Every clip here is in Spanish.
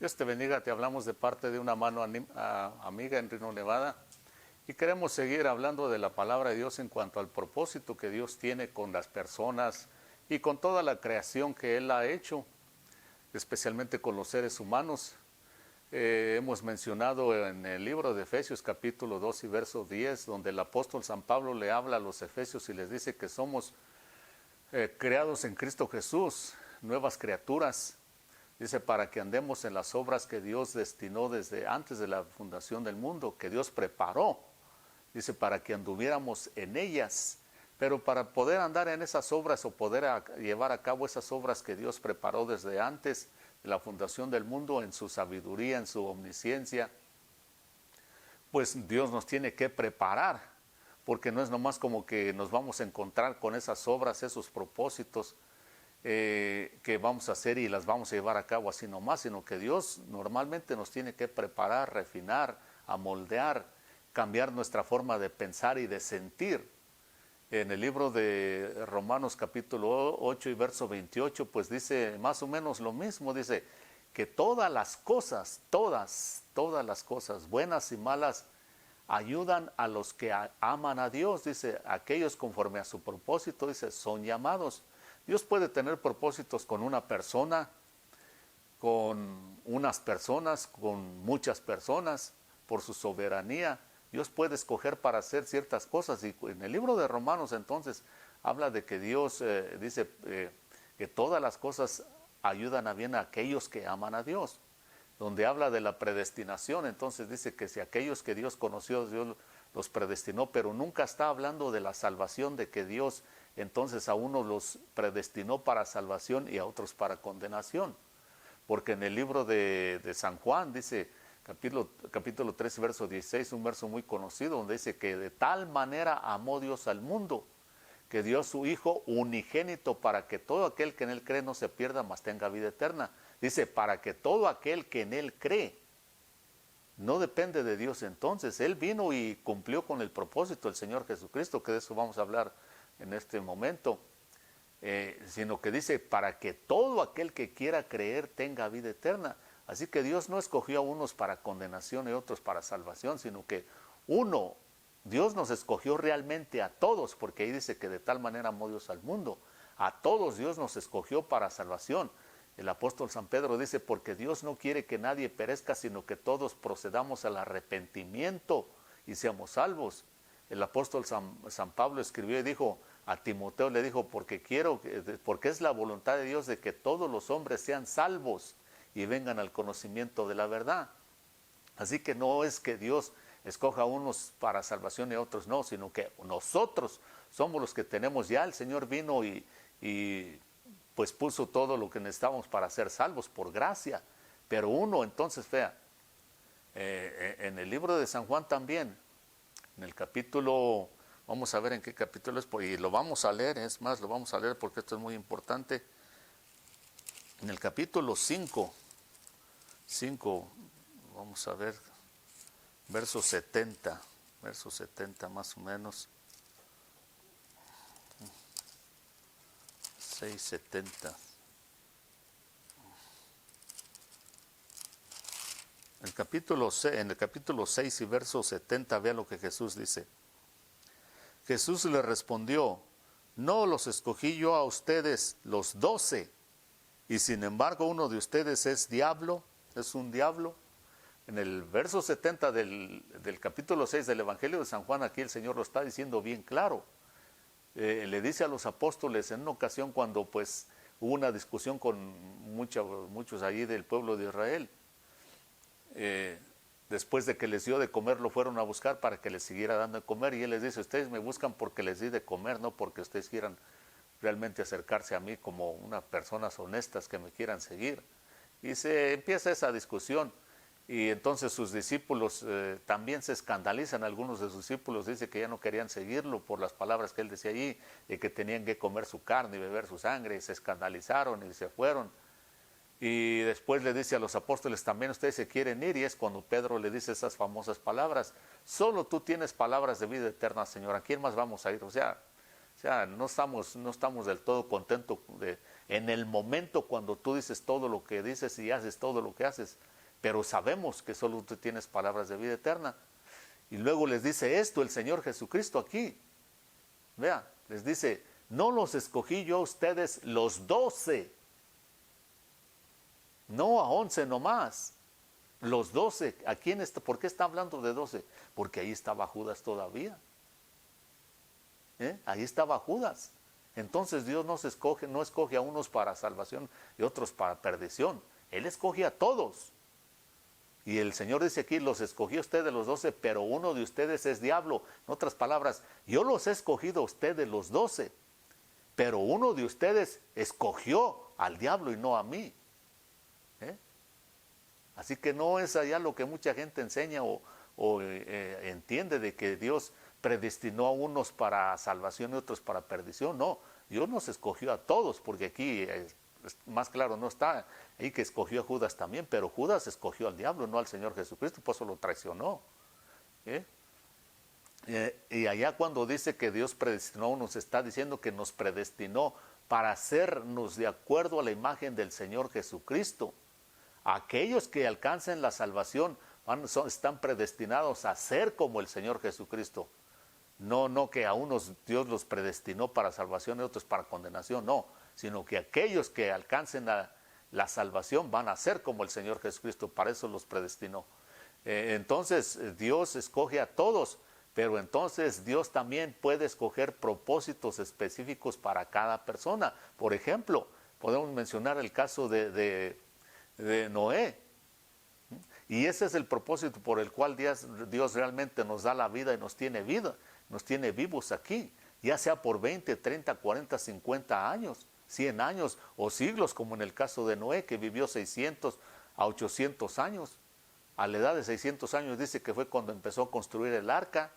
Dios te bendiga, te hablamos de parte de una mano amiga en Reno, Nevada, y queremos seguir hablando de la palabra de Dios en cuanto al propósito que Dios tiene con las personas y con toda la creación que Él ha hecho, especialmente con los seres humanos. Hemos mencionado en el libro de Efesios capítulo 2 y verso 10, donde el apóstol San Pablo le habla a los efesios y les dice que somos creados en Cristo Jesús, nuevas criaturas. Dice, para que andemos en las obras que Dios destinó desde antes de la fundación del mundo, que Dios preparó. Dice, para que anduviéramos en ellas. Pero para poder andar en esas obras o poder llevar a cabo esas obras que Dios preparó desde antes de la fundación del mundo, en su sabiduría, en su omnisciencia, pues Dios nos tiene que preparar, porque no es nomás como que nos vamos a encontrar con esas obras, esos propósitos que vamos a hacer y las vamos a llevar a cabo así nomás, sino que Dios normalmente nos tiene que preparar, refinar, amoldear, cambiar nuestra forma de pensar y de sentir. En el libro de Romanos capítulo 8 y verso 28, pues dice más o menos lo mismo, dice que todas las cosas, todas las cosas, buenas y malas, ayudan a los que aman a Dios, dice, aquellos conforme a su propósito, dice, son llamados. Dios puede tener propósitos con una persona, con unas personas, con muchas personas, por su soberanía. Dios puede escoger para hacer ciertas cosas. Y en el libro de Romanos entonces habla de que Dios dice que todas las cosas ayudan a bien a aquellos que aman a Dios. Donde habla de la predestinación, entonces dice que si aquellos que Dios conoció, Dios los predestinó, pero nunca está hablando de la salvación, de que Dios entonces a unos los predestinó para salvación y a otros para condenación. Porque en el libro de San Juan dice, capítulo 3, verso 16, un verso muy conocido, donde dice que de tal manera amó Dios al mundo, que dio a su Hijo unigénito para que todo aquel que en Él cree no se pierda, mas tenga vida eterna. Dice, para que todo aquel que en Él cree, no depende de Dios entonces. Él vino y cumplió con el propósito del Señor Jesucristo, que de eso vamos a hablar en este momento, sino que dice, para que todo aquel que quiera creer tenga vida eterna. Así que Dios no escogió a unos para condenación y otros para salvación, sino que Dios nos escogió realmente a todos, porque ahí dice que de tal manera amó Dios al mundo. A todos Dios nos escogió para salvación. El apóstol San Pedro dice, porque Dios no quiere que nadie perezca, sino que todos procedamos al arrepentimiento y seamos salvos. El apóstol San Pablo escribió y dijo a Timoteo, le dijo, porque es la voluntad de Dios de que todos los hombres sean salvos y vengan al conocimiento de la verdad. Así que no es que Dios escoja a unos para salvación y a otros no, sino que nosotros somos los que tenemos. Ya el Señor vino y pues puso todo lo que necesitamos para ser salvos por gracia. Pero entonces, vea, en el libro de San Juan también, en el capítulo, vamos a ver en qué capítulo es, y lo vamos a leer, es más, lo vamos a leer porque esto es muy importante. En el capítulo 5, vamos a ver, verso 70 más o menos, 6:70. En el capítulo 6 y verso 70, vea lo que Jesús dice. Jesús le respondió, no los escogí yo a ustedes los 12, y sin embargo uno de ustedes es un diablo. En el verso 70 del capítulo 6 del Evangelio de San Juan, aquí el Señor lo está diciendo bien claro. Le dice a los apóstoles en una ocasión cuando pues hubo una discusión con muchos allí del pueblo de Israel. Después de que les dio de comer, lo fueron a buscar para que les siguiera dando de comer, y Él les dice, ustedes me buscan porque les di de comer, no porque ustedes quieran realmente acercarse a mí como unas personas honestas que me quieran seguir. Y se empieza esa discusión, y entonces sus discípulos también se escandalizan. Algunos de sus discípulos dicen que ya no querían seguirlo por las palabras que él decía allí, de que tenían que comer su carne y beber su sangre, y se escandalizaron y se fueron. Y después le dice a los apóstoles, también ustedes se quieren ir, y es cuando Pedro le dice esas famosas palabras, solo tú tienes palabras de vida eterna, Señor, ¿a quién más vamos a ir? O sea, no estamos del todo contentos en el momento cuando tú dices todo lo que dices y haces todo lo que haces, pero sabemos que solo tú tienes palabras de vida eterna. Y luego les dice esto el Señor Jesucristo aquí. Vea, les dice, no los escogí yo a ustedes los 12, no a 11 nomás, los 12. ¿A quién está? ¿Por qué está hablando de 12? Porque ahí estaba Judas todavía. Ahí estaba Judas. Entonces Dios no escoge a unos para salvación y otros para perdición. Él escoge a todos. Y el Señor dice aquí, los escogió a ustedes los 12, pero uno de ustedes es diablo. En otras palabras, yo los he escogido a ustedes los 12, pero uno de ustedes escogió al diablo y no a mí. Así que no es allá lo que mucha gente enseña o entiende de que Dios predestinó a unos para salvación y otros para perdición. No, Dios nos escogió a todos, porque aquí más claro no está ahí que escogió a Judas también, pero Judas escogió al diablo, no al Señor Jesucristo, por eso lo traicionó. Y allá cuando dice que Dios predestinó, nos está diciendo que nos predestinó para hacernos de acuerdo a la imagen del Señor Jesucristo. Aquellos que alcancen la salvación están predestinados a ser como el Señor Jesucristo. No que a unos Dios los predestinó para salvación y otros para condenación, no, sino que aquellos que alcancen la salvación van a ser como el Señor Jesucristo, para eso los predestinó. Entonces Dios escoge a todos, pero entonces Dios también puede escoger propósitos específicos para cada persona. Por ejemplo, podemos mencionar el caso de Noé. Y ese es el propósito por el cual Dios realmente nos da la vida y nos tiene vivos aquí, ya sea por 20, 30, 40, 50 años, 100 años o siglos, como en el caso de Noé, que vivió 600 a 800 años. A la edad de 600 años dice que fue cuando empezó a construir el arca,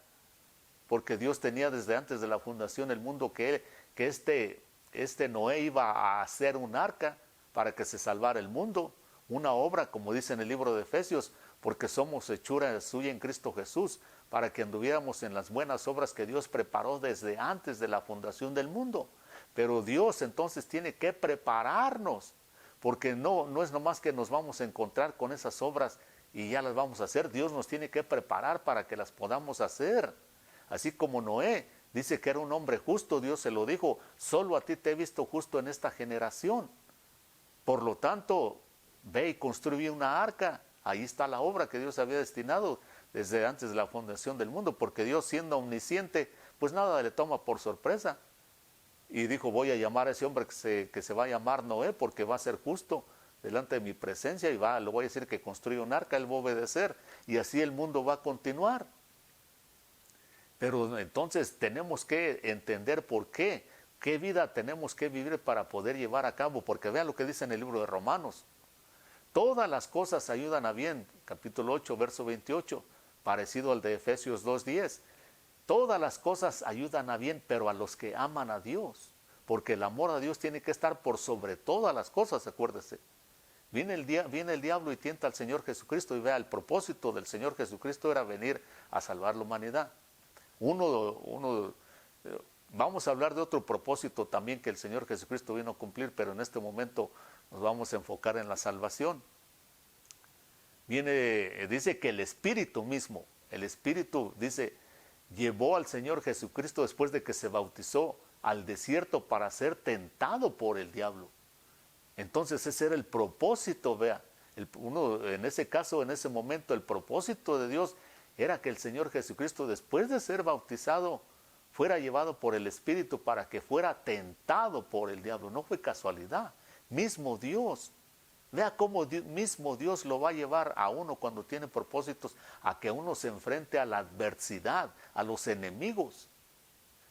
porque Dios tenía desde antes de la fundación del mundo que este Noé iba a hacer un arca para que se salvara el mundo. Una obra, como dice en el libro de Efesios, porque somos hechura suya en Cristo Jesús, para que anduviéramos en las buenas obras que Dios preparó desde antes de la fundación del mundo. Pero Dios entonces tiene que prepararnos, porque no es nomás que nos vamos a encontrar con esas obras y ya las vamos a hacer. Dios nos tiene que preparar para que las podamos hacer. Así como Noé dice que era un hombre justo, Dios se lo dijo, solo a ti te he visto justo en esta generación. Por lo tanto, ve y construye una arca. Ahí está la obra que Dios había destinado desde antes de la fundación del mundo, porque Dios, siendo omnisciente, pues nada le toma por sorpresa. Y dijo, voy a llamar a ese hombre que se va a llamar Noé, porque va a ser justo delante de mi presencia, y le voy a decir que construya un arca, él va a obedecer, y así el mundo va a continuar. Pero entonces tenemos que entender por qué vida tenemos que vivir para poder llevar a cabo, porque vean lo que dice en el libro de Romanos. Todas las cosas ayudan a bien, capítulo 8, verso 28, parecido al de Efesios 2:10. Todas las cosas ayudan a bien, pero a los que aman a Dios, porque el amor a Dios tiene que estar por sobre todas las cosas, acuérdese. Viene el diablo y tienta al Señor Jesucristo, y vea, el propósito del Señor Jesucristo era venir a salvar la humanidad. Vamos a hablar de otro propósito también que el Señor Jesucristo vino a cumplir, pero en este momento nos vamos a enfocar en la salvación. Dice que el Espíritu mismo, dice, llevó al Señor Jesucristo después de que se bautizó al desierto para ser tentado por el diablo. Entonces ese era el propósito, vea. En ese caso, en ese momento, el propósito de Dios era que el Señor Jesucristo, después de ser bautizado, fuera llevado por el Espíritu para que fuera tentado por el diablo. No fue casualidad. Mismo Dios. Vea cómo mismo Dios lo va a llevar a uno cuando tiene propósitos, a que uno se enfrente a la adversidad, a los enemigos.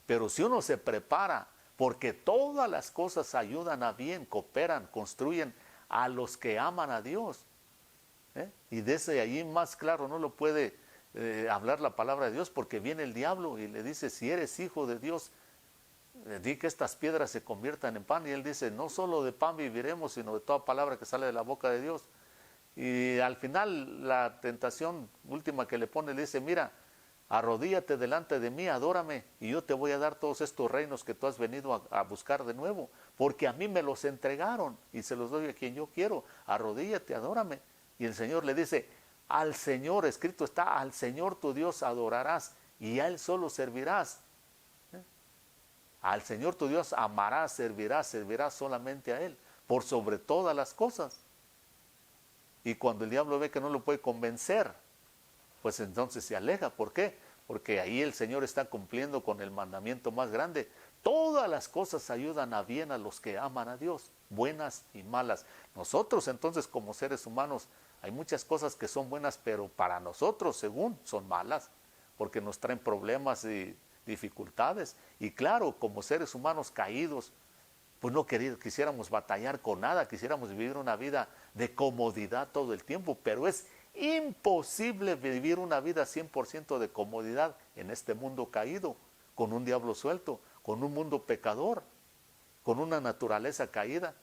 Pero si uno se prepara, porque todas las cosas ayudan a bien, cooperan, construyen a los que aman a Dios. Y desde allí más claro no lo puede hablar la palabra de Dios, porque viene el diablo y le dice, si eres hijo de Dios, di que estas piedras se conviertan en pan. Y él dice, no solo de pan viviremos, sino de toda palabra que sale de la boca de Dios. Y al final la tentación última que le pone, le dice, mira, arrodíllate delante de mí, adórame, y yo te voy a dar todos estos reinos que tú has venido a buscar de nuevo, porque a mí me los entregaron y se los doy a quien yo quiero. Arrodíllate, adórame. Y el Señor le dice, al Señor, escrito está, al Señor tu Dios adorarás y a Él solo servirás. Al Señor tu Dios amarás, servirás solamente a Él, por sobre todas las cosas. Y cuando el diablo ve que no lo puede convencer, pues entonces se aleja. ¿Por qué? Porque ahí el Señor está cumpliendo con el mandamiento más grande. Todas las cosas ayudan a bien a los que aman a Dios, buenas y malas. Nosotros entonces como seres humanos, hay muchas cosas que son buenas, pero para nosotros según son malas, porque nos traen problemas y dificultades. Y claro, como seres humanos caídos, pues no quisiéramos batallar con nada, quisiéramos vivir una vida de comodidad todo el tiempo, pero es imposible vivir una vida 100% de comodidad en este mundo caído, con un diablo suelto, con un mundo pecador, con una naturaleza caída.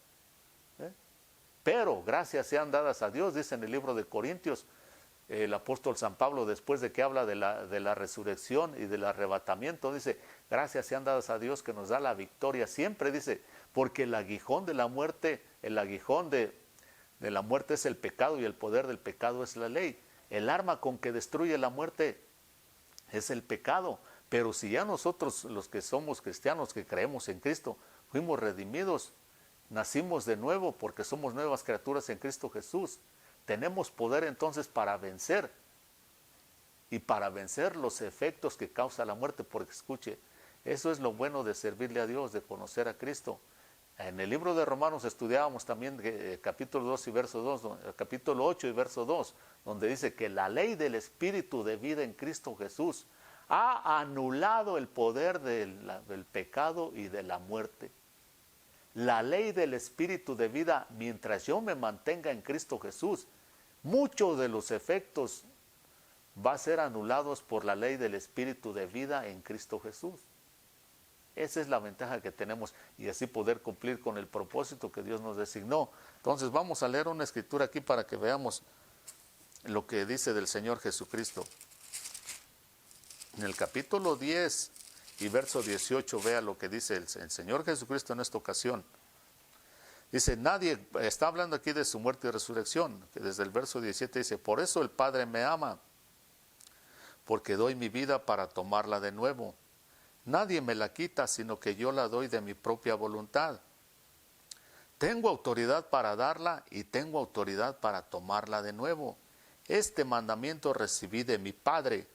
Pero gracias sean dadas a Dios, dice en el libro de Corintios, el apóstol San Pablo, después de que habla de la resurrección y del arrebatamiento, dice, gracias sean dadas a Dios que nos da la victoria siempre, dice, porque el aguijón de la muerte, el aguijón de la muerte es el pecado y el poder del pecado es la ley. El arma con que destruye la muerte es el pecado. Pero si ya nosotros, los que somos cristianos, que creemos en Cristo, fuimos redimidos, nacimos de nuevo porque somos nuevas criaturas en Cristo Jesús, tenemos poder entonces para vencer y para vencer los efectos que causa la muerte. Porque escuche, eso es lo bueno de servirle a Dios, de conocer a Cristo. En el libro de Romanos estudiábamos también capítulo 2 y verso 2, capítulo 8 y verso 2, donde dice que la ley del Espíritu de vida en Cristo Jesús ha anulado el poder del pecado y de la muerte. La ley del Espíritu de vida, mientras yo me mantenga en Cristo Jesús, muchos de los efectos va a ser anulados por la ley del Espíritu de vida en Cristo Jesús. Esa es la ventaja que tenemos y así poder cumplir con el propósito que Dios nos designó. Entonces vamos a leer una escritura aquí para que veamos lo que dice del Señor Jesucristo. En el capítulo 10 y verso 18, vea lo que dice el Señor Jesucristo en esta ocasión. Dice, nadie, está hablando aquí de su muerte y resurrección, que desde el verso 17 dice, por eso el Padre me ama, porque doy mi vida para tomarla de nuevo. Nadie me la quita, sino que yo la doy de mi propia voluntad. Tengo autoridad para darla y tengo autoridad para tomarla de nuevo. Este mandamiento recibí de mi Padre.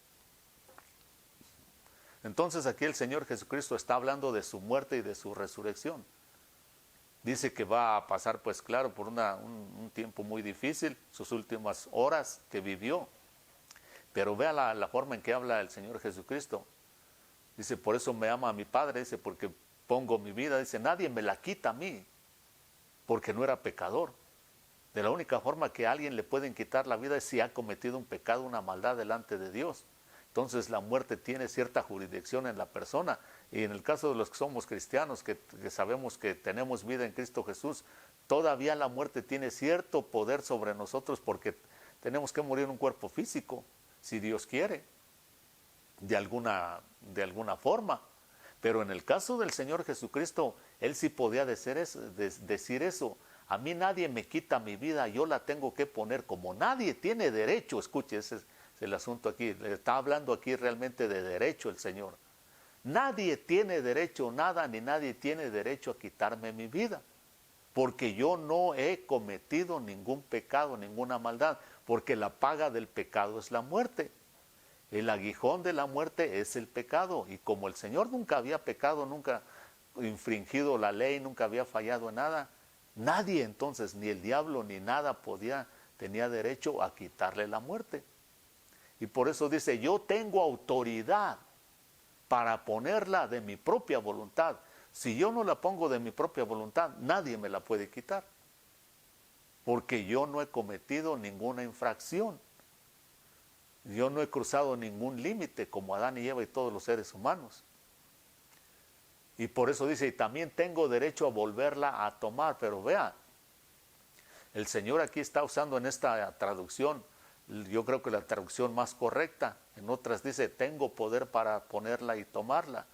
Entonces aquí el Señor Jesucristo está hablando de su muerte y de su resurrección. Dice que va a pasar, pues claro, por un tiempo muy difícil, sus últimas horas que vivió. Pero vea la forma en que habla el Señor Jesucristo. Dice, por eso me ama a mi Padre, dice, porque pongo mi vida, dice, nadie me la quita a mí, porque no era pecador. De la única forma que a alguien le pueden quitar la vida es si ha cometido un pecado, una maldad delante de Dios. Entonces la muerte tiene cierta jurisdicción en la persona. Y en el caso de los que somos cristianos, que sabemos que tenemos vida en Cristo Jesús, todavía la muerte tiene cierto poder sobre nosotros porque tenemos que morir en un cuerpo físico, si Dios quiere, de alguna forma. Pero en el caso del Señor Jesucristo, Él sí podía decir eso. A mí nadie me quita mi vida, yo la tengo que poner. Como nadie tiene derecho, escuche, ese es el asunto aquí, está hablando aquí realmente de derecho el Señor. Nadie tiene derecho, nada ni nadie tiene derecho a quitarme mi vida, porque yo no he cometido ningún pecado, ninguna maldad, porque la paga del pecado es la muerte. El aguijón de la muerte es el pecado, y como el Señor nunca había pecado, nunca infringido la ley, nunca había fallado en nada, nadie entonces, ni el diablo ni nada tenía derecho a quitarle la muerte. Y por eso dice, yo tengo autoridad para ponerla de mi propia voluntad. Si yo no la pongo de mi propia voluntad, nadie me la puede quitar, porque yo no he cometido ninguna infracción. Yo no he cruzado ningún límite como Adán y Eva y todos los seres humanos. Y por eso dice, y también tengo derecho a volverla a tomar. Pero vea, el Señor aquí está usando en esta traducción yo creo que la traducción más correcta. En otras dice, tengo poder para ponerla y tomarla.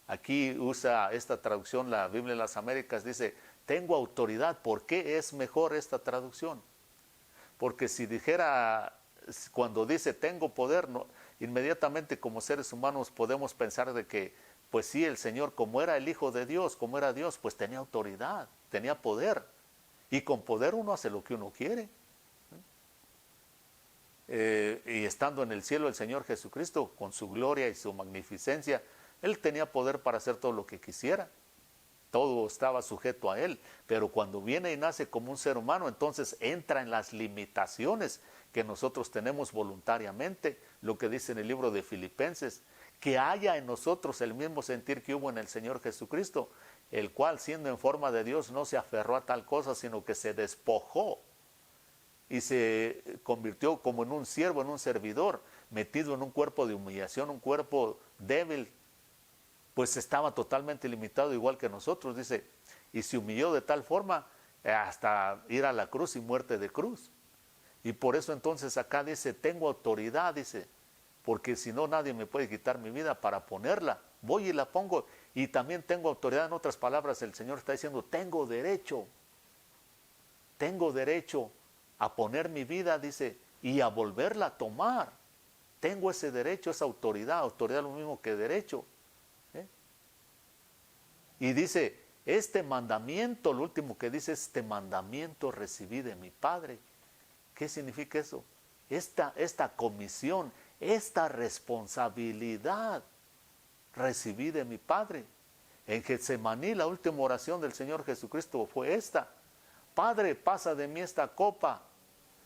Aquí usa esta traducción, la Biblia de las Américas, dice, tengo autoridad. ¿Por qué es mejor esta traducción? Porque si dijera, cuando dice tengo poder, no, inmediatamente como seres humanos podemos pensar de que, pues sí, el Señor, como era el Hijo de Dios, como era Dios, pues tenía autoridad, tenía poder. Y con poder uno hace lo que uno quiere. Y estando en el cielo el Señor Jesucristo, con su gloria y su magnificencia, Él tenía poder para hacer todo lo que quisiera. Todo estaba sujeto a Él. Pero cuando viene y nace como un ser humano, entonces entra en las limitaciones que nosotros tenemos voluntariamente. Lo que dice en el libro de Filipenses, que haya en nosotros el mismo sentir que hubo en el Señor Jesucristo, el cual, siendo en forma de Dios, no se aferró a tal cosa, sino que se despojó y se convirtió como en un siervo, en un servidor, metido en un cuerpo de humillación, un cuerpo débil, pues estaba totalmente limitado igual que nosotros, dice, y se humilló de tal forma hasta ir a la cruz y muerte de cruz. Y por eso entonces acá dice, tengo autoridad, dice, porque si no nadie me puede quitar mi vida para ponerla, voy y la pongo, y también tengo autoridad. En otras palabras, el Señor está diciendo, tengo derecho a poner mi vida, dice, y a volverla a tomar. Tengo ese derecho, esa autoridad es lo mismo que derecho. Y dice, este mandamiento, lo último que dice, este mandamiento recibí de mi Padre. ¿Qué significa eso? Esta comisión, esta responsabilidad recibí de mi Padre. En Getsemaní, la última oración del Señor Jesucristo fue esta: Padre, pasa de mí esta copa,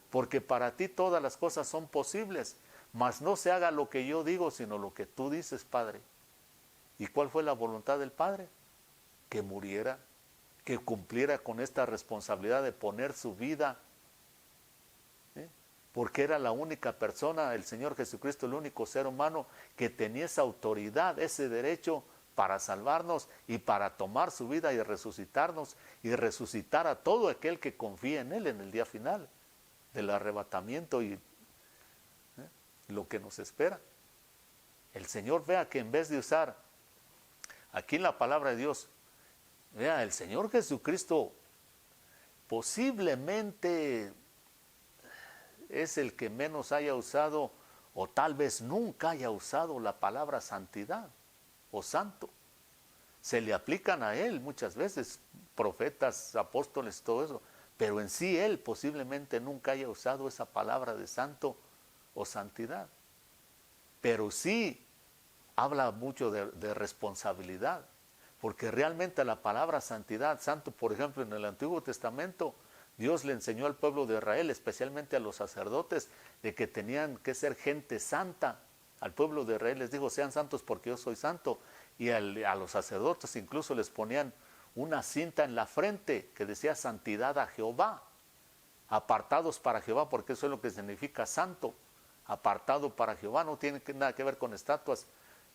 porque para ti todas las cosas son posibles, mas no se haga lo que yo digo, sino lo que tú dices, Padre. ¿Y cuál fue la voluntad del Padre? Que muriera, que cumpliera con esta responsabilidad de poner su vida, porque era la única persona, el Señor Jesucristo, el único ser humano que tenía esa autoridad, ese derecho para salvarnos y para tomar su vida y resucitarnos y resucitar a todo aquel que confía en Él en el día final del arrebatamiento y lo que nos espera. El Señor, vea que en vez de usar aquí en la palabra de Dios, vea, el Señor Jesucristo posiblemente es el que menos haya usado, o tal vez nunca haya usado la palabra santidad o santo. Se le aplican a Él muchas veces, profetas, apóstoles, todo eso, pero en sí Él posiblemente nunca haya usado esa palabra de santo o santidad. Pero sí habla mucho de responsabilidad, porque realmente la palabra santidad, santo, por ejemplo, en el Antiguo Testamento, Dios le enseñó al pueblo de Israel, especialmente a los sacerdotes, de que tenían que ser gente santa. Al pueblo de Israel les dijo, sean santos porque yo soy santo. Y a los sacerdotes incluso les ponían una cinta en la frente que decía santidad a Jehová. Apartados para Jehová, porque eso es lo que significa santo. Apartado para Jehová, no tiene nada que ver con estatuas.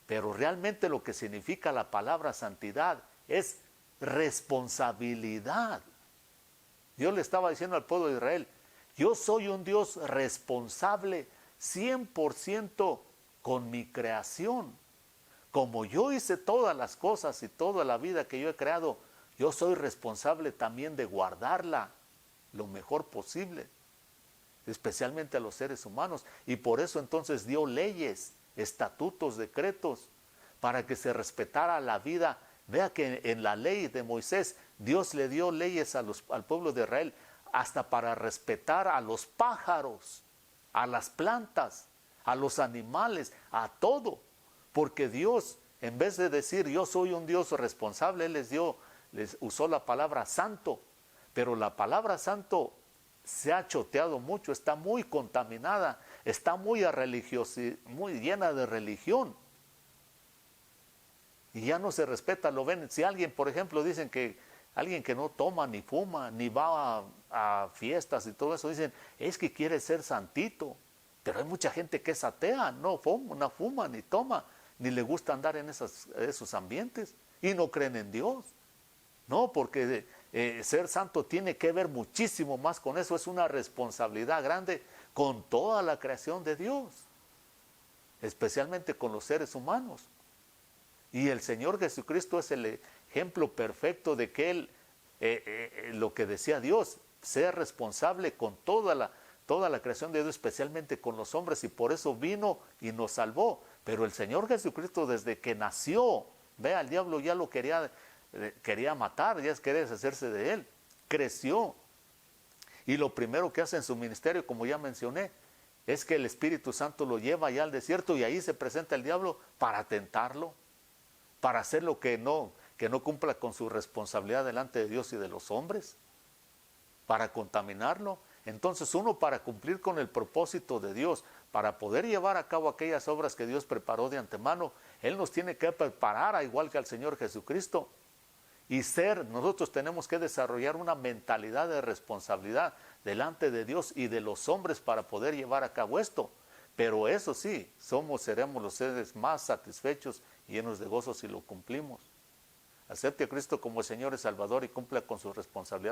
Pero realmente lo que significa la palabra santidad es responsabilidad. Dios le estaba diciendo al pueblo de Israel, yo soy un Dios responsable 100% con mi creación. Como yo hice todas las cosas y toda la vida que yo he creado, yo soy responsable también de guardarla lo mejor posible, especialmente a los seres humanos. Y por eso entonces dio leyes, estatutos, decretos, para que se respetara la vida. Vea que en la ley de Moisés, Dios le dio leyes al pueblo de Israel hasta para respetar a los pájaros, a las plantas, a los animales, a todo. Porque Dios, en vez de decir yo soy un Dios responsable, Él les usó la palabra santo. Pero la palabra santo se ha choteado mucho, está muy contaminada, está muy llena de religión. Y ya no se respeta, lo ven. Si alguien, por ejemplo, dicen que alguien que no toma ni fuma, ni va a fiestas y todo eso, dicen, es que quiere ser santito. Pero hay mucha gente que es atea, no fuma, ni toma, ni le gusta andar en esos ambientes y no creen en Dios. No, porque ser santo tiene que ver muchísimo más con eso, es una responsabilidad grande, con toda la creación de Dios, especialmente con los seres humanos. Y el Señor Jesucristo es el ejemplo perfecto de que Él, lo que decía Dios, sea responsable con toda la creación de Dios, especialmente con los hombres, y por eso vino y nos salvó. Pero el Señor Jesucristo, desde que nació, vea, el diablo ya lo quería matar, ya quería deshacerse de Él. Creció. Y lo primero que hace en su ministerio, como ya mencioné, es que el Espíritu Santo lo lleva allá al desierto y ahí se presenta el diablo para tentarlo, para hacer lo que no cumpla con su responsabilidad delante de Dios y de los hombres, para contaminarlo. Entonces uno, para cumplir con el propósito de Dios, para poder llevar a cabo aquellas obras que Dios preparó de antemano, Él nos tiene que preparar, igual que al Señor Jesucristo. Y nosotros tenemos que desarrollar una mentalidad de responsabilidad delante de Dios y de los hombres para poder llevar a cabo esto. Pero eso sí, seremos los seres más satisfechos y llenos de gozo si lo cumplimos. Acepte a Cristo como Señor y Salvador y cumpla con su responsabilidad